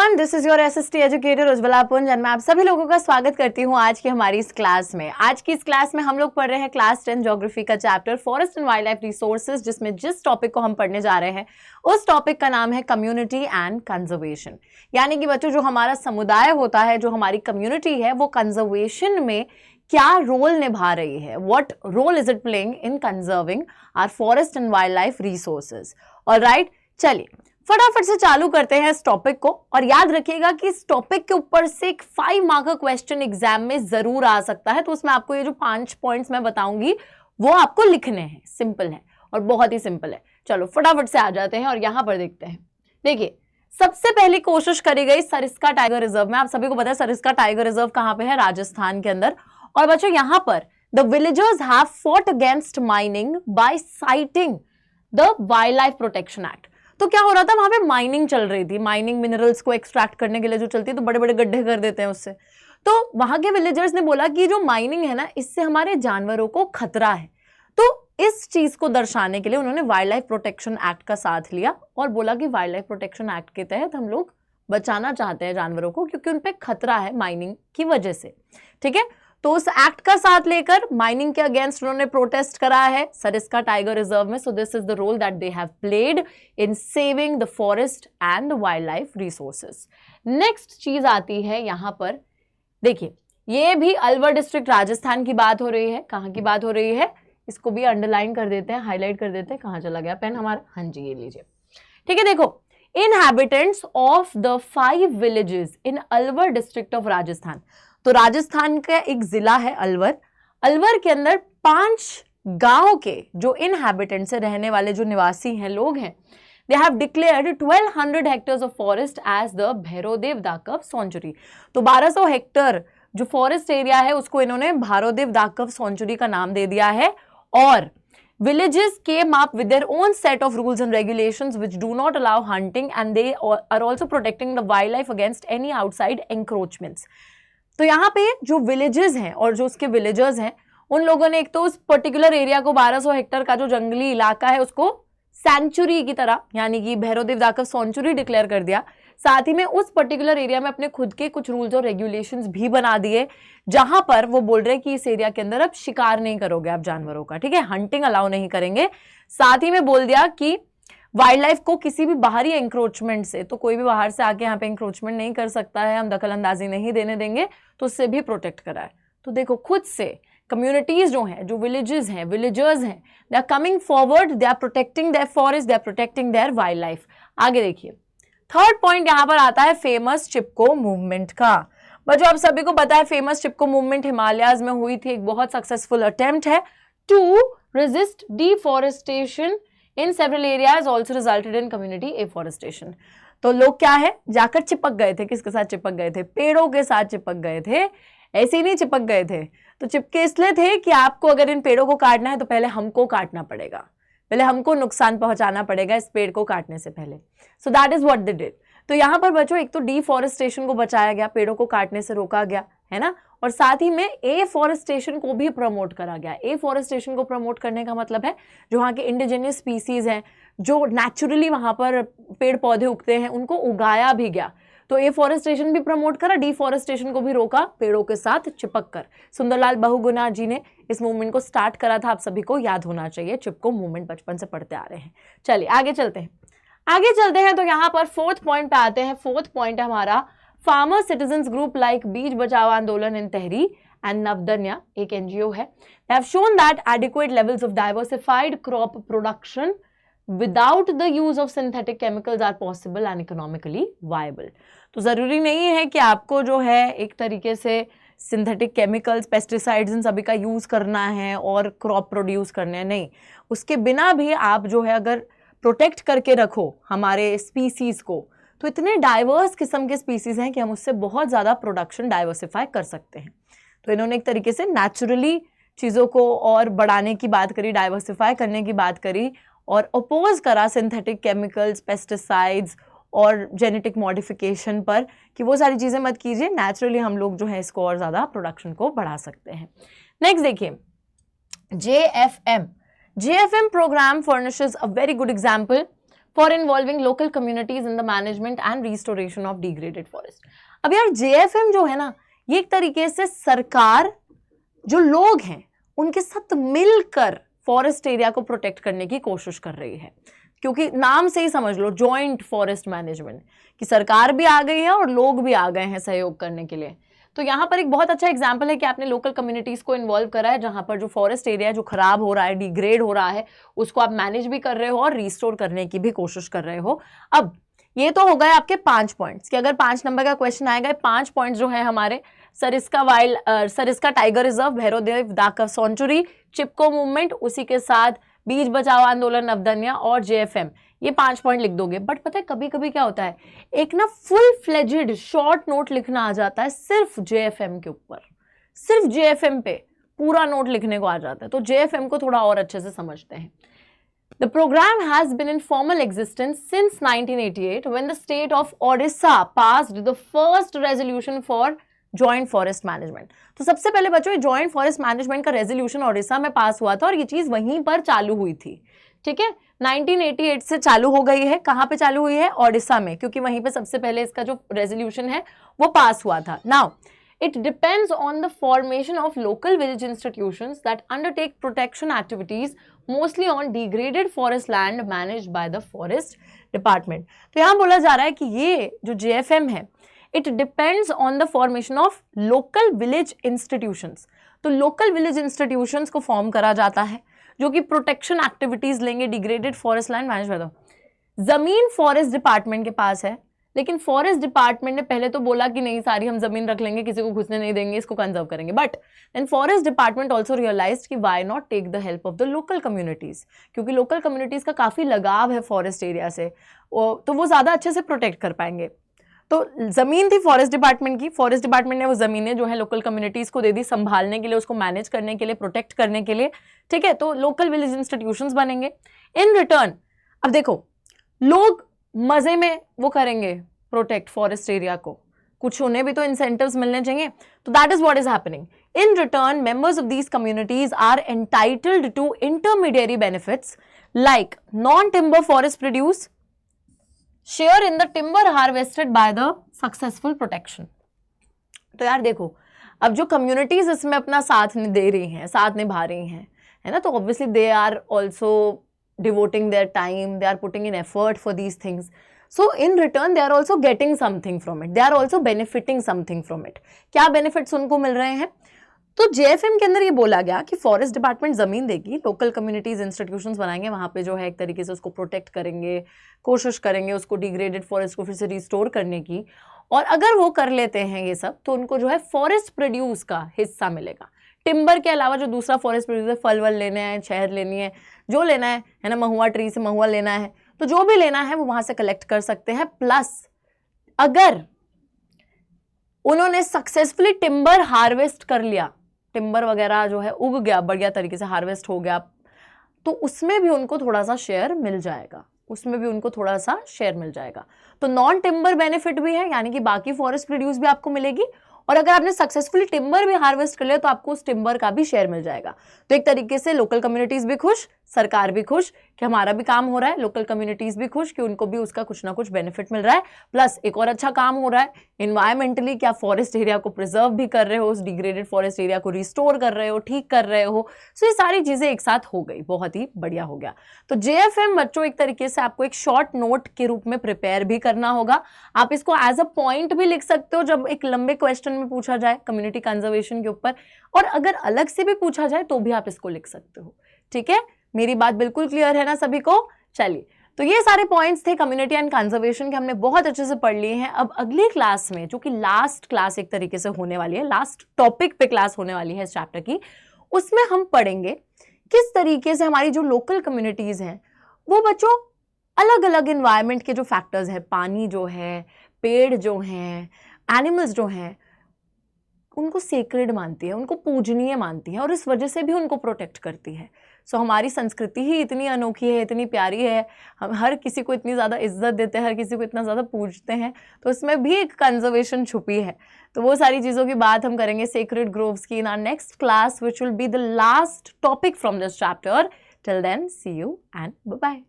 Everyone, this is your SST educator Ujjwala पुंज and मैं आप सभी लोगों का स्वागत करती हूँ आज की हमारी इस क्लास में। आज की इस क्लास में हम लोग पढ़ रहे हैं क्लास 10 ज्योग्राफी का chapter forest and wild life resources, जिसमें जिस टॉपिक को हम पढ़ने जा रहे हैं उस टॉपिक का नाम है कम्युनिटी एंड कंजर्वेशन। यानी कि बच्चों, जो हमारा समुदाय होता है, जो हमारी कम्युनिटी है, वो कंजर्वेशन में क्या रोल निभा रही है, what role is it playing in conserving our forest and wild life resources. Alright, चलिए फटाफट से चालू करते हैं इस टॉपिक को। और याद रखिएगा कि इस टॉपिक के ऊपर से एक 5 मार्क का क्वेश्चन एग्जाम में जरूर आ सकता है, तो उसमें आपको ये जो 5 पॉइंट्स मैं बताऊंगी वो आपको लिखने हैं। सिंपल है और बहुत ही सिंपल है। चलो फटाफट से आ जाते हैं और यहां पर देखते हैं। देखिए, सबसे पहली कोशिश करी गई सरिस्का टाइगर रिजर्व में। आप सभी को पता है सरिस्का टाइगर रिजर्व कहां पे है, राजस्थान के अंदर। और बच्चों यहां पर the villagers have fought against mining by citing the wild life protection act. तो क्या हो रहा था, वहां पे माइनिंग चल रही थी। माइनिंग मिनरल्स को एक्सट्रैक्ट करने के लिए जो चलती है, तो बड़े बड़े गड्ढे कर देते हैं उससे। तो वहां के विलेजर्स ने बोला कि जो माइनिंग है ना, इससे हमारे जानवरों को खतरा है। तो इस चीज को दर्शाने के लिए उन्होंने वाइल्ड लाइफ प्रोटेक्शन एक्ट का साथ लिया और बोला कि वाइल्ड लाइफ प्रोटेक्शन एक्ट के तहत हम लोग बचाना चाहते हैं जानवरों को, क्योंकि उन पर खतरा है माइनिंग की वजह से। ठीक है, तो उस एक्ट का साथ लेकर माइनिंग के अगेंस्ट उन्होंने प्रोटेस्ट करा है सरिस्का टाइगर रिजर्व में। So this is the role that they have played in saving the forest and the wild life resources. Next चीज आती है यहां पर, देखिए ये भी अलवर डिस्ट्रिक्ट राजस्थान की बात हो रही है। कहां की बात हो रही है, इसको भी अंडरलाइन कर देते हैं, हाईलाइट कर देते हैं। कहां चला गया पेन हमारा, हाँ जी ये लीजिए। ठीक है, देखो, inhabitants of the 5 villages in Alwar district of Rajasthan. तो राजस्थान का एक जिला है अलवर। अलवर के अंदर 5 गांव के जो इनहैबिटेंट्स है, रहने वाले जो निवासी हैं, लोग हैं, they have declared 1200 hectares of forest as the Bhairodev Dakav sanctuary. तो 1200 हेक्टर जो फॉरेस्ट एरिया है उसको इन्होंने भैरोदेव दाकव सॉन्चुरी का नाम दे दिया है। और villages came up with their own set of rules and regulations which do not allow hunting, and they are also protecting the wildlife against any outside encroachments। तो यहाँ पे जो विलेजेस हैं और जो उसके विलेजर्स हैं, उन लोगों ने एक तो उस पर्टिकुलर एरिया को 1200 हेक्टर का जो जंगली इलाका है उसको सेंचुरी की तरह, यानी कि भैरोदेव दाकव सेंचुरी डिक्लेयर कर दिया। साथ ही में उस पर्टिकुलर एरिया में अपने खुद के कुछ रूल्स और रेगुलेशंस भी बना दिए, जहां पर वो बोल रहे हैं कि इस एरिया के अंदर अब शिकार नहीं करोगे आप जानवरों का। ठीक है, हंटिंग अलाउ नहीं करेंगे। साथ ही में बोल दिया कि वाइल्ड लाइफ को किसी भी बाहरी एंक्रोचमेंट से, तो कोई भी बाहर से आके यहाँ पे एंक्रोचमेंट नहीं कर सकता है, हम दखल अंदाजी नहीं देने देंगे, तो उससे भी प्रोटेक्ट करा है। तो देखो, खुद से कम्युनिटीज जो हैं, जो विलेजेस हैं, विलेजर्स हैं, they are coming forward, they are protecting their forest, they are protecting their wild life. आगे देखिए, थर्ड पॉइंट यहाँ पर आता है फेमस चिपको मूवमेंट का। बच्चों आप सभी को पता है फेमस चिपको मूवमेंट हिमालयाज में हुई थी। एक बहुत सक्सेसफुल अटेम्प्ट है to resist deforestation in several areas, also resulted in community afforestation. तो लोग क्या है, जाकर चिपक गए थे। किसके साथ चिपक गए थे? पेड़ों के साथ चिपक गए थे। ऐसे ही नहीं चिपक गए थे, तो चिपके इसलिए थे कि आपको अगर इन पेड़ों को काटना है तो पहले हमको काटना पड़ेगा, पहले हमको नुकसान पहुंचाना पड़ेगा इस पेड़ को काटने से पहले। So that is what they did. तो यहाँ पर बच्चों एक तो डिफॉरेस्टेशन को बचाया गया, पेड़ों को काटने से रोका गया, है ना, और साथ ही में एफॉरेस्टेशन को भी प्रमोट करा गया। एफॉरेस्टेशन को प्रमोट करने का मतलब है जो वहाँ के इंडिजिनियस स्पीसीज हैं, जो नेचुरली वहाँ पर पेड़ पौधे उगते हैं, उनको उगाया भी गया। तो एफॉरेस्टेशन भी प्रमोट करा, डिफॉरेस्टेशन को भी रोका, पेड़ों के साथ चिपक कर। सुंदरलाल बहुगुणा जी ने इस मूवमेंट को स्टार्ट करा था, आप सभी को याद होना चाहिए। चिपको मूवमेंट बचपन से पढ़ते आ रहे हैं। चलिए आगे चलते हैं, तो यहाँ पर 4th पॉइंट पे आते हैं। 4th पॉइंट है हमारा फार्मर सिटीजन्स ग्रुप लाइक बीज बचाओ आंदोलन इन तहरी एंड नवदन्या, एक एनजीओ है, they have shown that adequate levels of diversified crop production without the use of synthetic chemicals are possible and economically viable. तो जरूरी नहीं है कि आपको जो है एक तरीके से सिंथेटिक केमिकल्स, पेस्टिसाइड्स, इन सभी का यूज करना है और क्रॉप प्रोड्यूस करने हैं, नहीं। उसके बिना भी आप जो है अगर प्रोटेक्ट करके रखो हमारे स्पीसीज को, तो इतने डाइवर्स किस्म के स्पीसीज हैं कि हम उससे बहुत ज़्यादा प्रोडक्शन डाइवर्सिफाई कर सकते हैं। तो इन्होंने एक तरीके से नेचुरली चीज़ों को और बढ़ाने की बात करी, डाइवर्सिफाई करने की बात करी, और अपोज करा सिंथेटिक केमिकल्स, पेस्टिसाइड्स और जेनेटिक मॉडिफिकेशन पर, कि वो सारी चीज़ें मत कीजिए, नेचुरली हम लोग जो है इसको और ज़्यादा प्रोडक्शन को बढ़ा सकते हैं। नेक्स्ट देखिए, JFM program furnishes a very good example for involving local communities in the management and restoration of degraded forest. अब यार JFM जो है ना, ये एक तरीके से सरकार, जो लोग हैं, उनके साथ मिलकर फॉरेस्ट एरिया को प्रोटेक्ट करने की कोशिश कर रही है, क्योंकि नाम से ही समझ लो जॉइंट फॉरेस्ट मैनेजमेंट, कि सरकार भी आ गई है और लोग भी आ गए हैं सहयोग करने के लिए। तो यहाँ पर एक बहुत अच्छा एग्जाम्पल है कि आपने लोकल कम्युनिटीज को इन्वॉल्व करा है, जहां पर जो फॉरेस्ट एरिया जो खराब हो रहा है, डिग्रेड हो रहा है, उसको आप मैनेज भी कर रहे हो और रिस्टोर करने की भी कोशिश कर रहे हो। अब ये तो हो गए आपके 5 पॉइंट्स, कि अगर 5 नंबर का क्वेश्चन आएगा, 5 पॉइंट्स जो है हमारे Sariska tiger reserve, Bhairavdev दाका century, चिपको मूवमेंट, उसी के साथ बीज बचाओ आंदोलन नवदन्या और JFM, ये 5 पॉइंट लिख दोगे। बट पता है कभी कभी क्या होता है, एक ना फुल फ्लेजेड शॉर्ट नोट लिखना आ जाता है सिर्फ JFM के ऊपर, सिर्फ JFM पे पूरा नोट लिखने को आ जाता है। तो JFM को थोड़ा और अच्छे से समझते हैं। The program has been in formal existence since 1988 when the state of Odisha passed the first resolution for joint forest management। तो सबसे पहले बच्चों, ये joint forest management का रेजोल्यूशन ओडिशा में पास हुआ था और ये चीज वहीं पर चालू हुई थी। ठीक है, 1988 से चालू हो गई है। कहां पे चालू हुई है? ओडिशा में, क्योंकि वहीं पे सबसे पहले इसका जो रेजोल्यूशन है वो पास हुआ था। Now it depends on the formation of local village institutions that undertake protection activities mostly on degraded forest land managed by the forest department। तो यहाँ बोला जा रहा है कि ये जो JFM है, it depends on the formation of local village institutions। तो local village institutions को फॉर्म करा जाता है जो कि प्रोटेक्शन एक्टिविटीज लेंगे degraded forest land manage by the. जमीन फॉरेस्ट डिपार्टमेंट के पास है, लेकिन फॉरेस्ट डिपार्टमेंट ने पहले तो बोला कि नहीं, सारी हम जमीन रख लेंगे, किसी को घुसने नहीं देंगे, इसको कंजर्व करेंगे। But then forest department also realised कि why not take the help of the local communities, क्योंकि लोकल कम्युनिटीज का काफी लगाव है फॉरेस्ट एरिया से, तो वो ज्यादा अच्छे से प्रोटेक्ट कर पाएंगे। तो जमीन थी फॉरेस्ट डिपार्टमेंट की, फॉरेस्ट डिपार्टमेंट ने वो जमीनें जो है लोकल कम्युनिटीज को दे दी संभालने के लिए, उसको मैनेज करने के लिए, प्रोटेक्ट करने के लिए। ठीक है, तो लोकल विलेज इंस्टीट्यूशंस बनेंगे। इन रिटर्न अब देखो, लोग मजे में वो करेंगे प्रोटेक्ट फॉरेस्ट एरिया को, कुछ उन्हें भी तो इंसेंटिव्स मिलने चाहिए। तो that is what is happening. In return members of these communities are entitled to intermediary benefits like non timber forest produce, share in the timber harvested by the successful protection. तो यार देखो, अब जो communities इसमें अपना साथ दे रही हैं, साथ निभा रही हैं, है ना, तो obviously they are also devoting their time, they are putting in effort for these things. So in return they are also getting something from it, they are also benefiting something from it। क्या benefits उनको मिल रहे हैं? तो JFM के अंदर ये बोला गया कि फॉरेस्ट डिपार्टमेंट जमीन देगी, लोकल कम्युनिटीज इंस्टीट्यूशंस बनाएंगे, वहां पे जो है एक तरीके से उसको प्रोटेक्ट करेंगे, कोशिश करेंगे उसको डिग्रेडेड फॉरेस्ट को फिर से रिस्टोर करने की। और अगर वो कर लेते हैं ये सब, तो उनको जो है फॉरेस्ट प्रोड्यूस का हिस्सा मिलेगा। टिम्बर के अलावा जो दूसरा फॉरेस्ट प्रोड्यूस है, फल वल लेने हैं, शहद लेनी है, जो लेना है ना, महुआ ट्री से महुआ लेना है, तो जो भी लेना है वो वहां से कलेक्ट कर सकते हैं। प्लस अगर उन्होंने सक्सेसफुली टिम्बर हार्वेस्ट कर लिया, टिम्बर वगैरह जो है उग गया, बढ़िया तरीके से हार्वेस्ट हो गया, तो उसमें भी उनको थोड़ा सा शेयर मिल जाएगा, उसमें भी उनको थोड़ा सा शेयर मिल जाएगा। तो नॉन टिम्बर बेनिफिट भी है, यानी कि बाकी फॉरेस्ट प्रोड्यूस भी आपको मिलेगी, और अगर आपने सक्सेसफुली टिम्बर भी हार्वेस्ट कर लिया तो आपको उस टिम्बर का भी शेयर मिल जाएगा। तो एक तरीके से लोकल कम्युनिटीज भी खुश, सरकार भी खुश कि हमारा भी काम हो रहा है, लोकल कम्युनिटीज भी खुश कि उनको भी उसका कुछ ना कुछ बेनिफिट मिल रहा है। प्लस एक और अच्छा काम हो रहा है इन्वायरमेंटली, क्या फॉरेस्ट एरिया को प्रिजर्व भी कर रहे हो, उस डिग्रेडेड फॉरेस्ट एरिया को रिस्टोर कर रहे हो, ठीक कर रहे हो। सो ये सारी चीजें एक साथ हो गई, बहुत ही बढ़िया हो गया। तो JFM बच्चों एक तरीके से आपको एक शॉर्ट नोट के रूप में प्रिपेयर भी करना होगा। आप इसको एज अ पॉइंट भी लिख सकते हो जब एक लंबे क्वेश्चन में पूछा जाए कम्युनिटी कंजर्वेशन के ऊपर, और अगर अलग से भी पूछा जाए तो भी आप इसको लिख सकते हो। ठीक है, मेरी बात बिल्कुल क्लियर है ना सभी को? चलिए, तो ये सारे पॉइंट्स थे कम्युनिटी एंड कंजर्वेशन के, हमने बहुत अच्छे से पढ़ लिए हैं। अब अगली क्लास में, जो कि लास्ट क्लास एक तरीके से होने वाली है, लास्ट टॉपिक पे क्लास होने वाली है इस चैप्टर की, उसमें हम पढ़ेंगे किस तरीके से हमारी जो लोकल कम्युनिटीज हैं वो बच्चों अलग अलग इन्वायरमेंट के जो फैक्टर्स हैं, पानी जो है, पेड़ जो हैं, एनिमल्स जो हैं, उनको सेक्रेड मानती है, उनको पूजनीय मानती है, और इस वजह से भी उनको प्रोटेक्ट करती है। सो हमारी संस्कृति ही इतनी अनोखी है, इतनी प्यारी है, हम हर किसी को इतनी ज़्यादा इज्जत देते हैं, हर किसी को इतना ज़्यादा पूजते हैं, तो इसमें भी एक कंजर्वेशन छुपी है। तो वो सारी चीज़ों की बात हम करेंगे सेक्रेड ग्रोव्स की in our next class, which will be the last topic from this chapter. Till then, see you and bye bye.